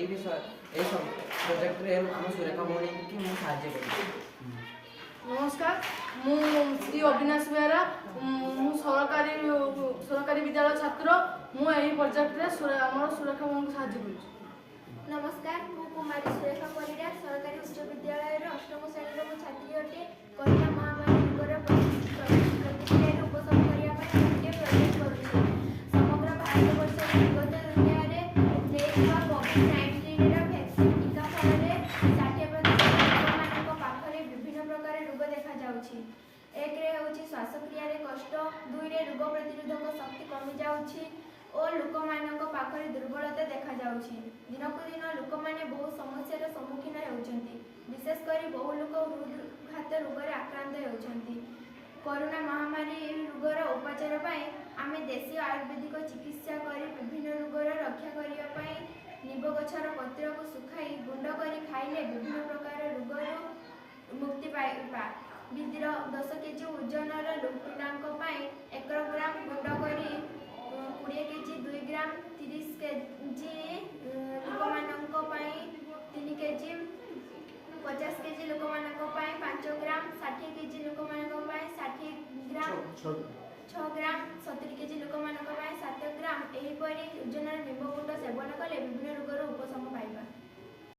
এই বিষয় এই সব প্রজেক্টরে ଆମ ସୁରେଖା ଭଉଣୀକି ମୁଁ ସାହାଯ୍ୟ କରିବି। नमस्कार मु श्री अविनाश बेहरा मु सरकारी विद्यालय छात्र मु यही प्रोजेक्ट रे आमर सुरक्षा भवन को साहाय्य करूँ। नमस्कार मु कुमारी सुरेखा परिडा सरकारी उच्च विद्यालय अष्टम श्रेणी मु छात्री अटे। कोरोना महामारी युगर प्रतिक्रिया उपशम करने प्रोजेक्ट करुँच। समग्र भारतवर्ष विगत दुनिया कोविड-19 वैक्सीन टीका फल 60% पाखरे विभिन्न प्रकार रोग देखा जाउछि। एक रे होछि श्वासक्रिया रे कष्ट, दुई रे रोग प्रतिरोधक शक्ति कमी जाउछि और लोक मानक पाखरे दुर्बलता देखा जाउछि। दिनकु दिन लोक माने बहु समस्यार सम्मुखीन होउछन्ति। विशेषकर बहु लोक हृदघात रोग रे आक्रांत होउछन्ति। कोरोना महामारी रोगर उपचार पाई आमे देशी आयुर्वेदिक चिकित्सा करी विभिन्न रोगर रक्षा करिया पाई निंब गछर पत्र को सुखाई गुंड करी खाइले विभिन्न प्रकार रोगर मुक्ति पाइबा। विद्र 10 केजी ओजनर पिलांक पाई 1 ग्राम गुंड करी 20 केजी 2 ग्राम 30 केजी लोकमानक पाई 3 केजी 50 केजी लोकमानक पाई 5 ग्राम 60 केजी लोकमानक पाई 60 ग्राम 6 ग्राम 70 केजी लोकमानक पाई 7 ग्राम एहीपरि ओजनर निंब गुंड सेवन कले विभिन्न रोगर उपशम पाइबा।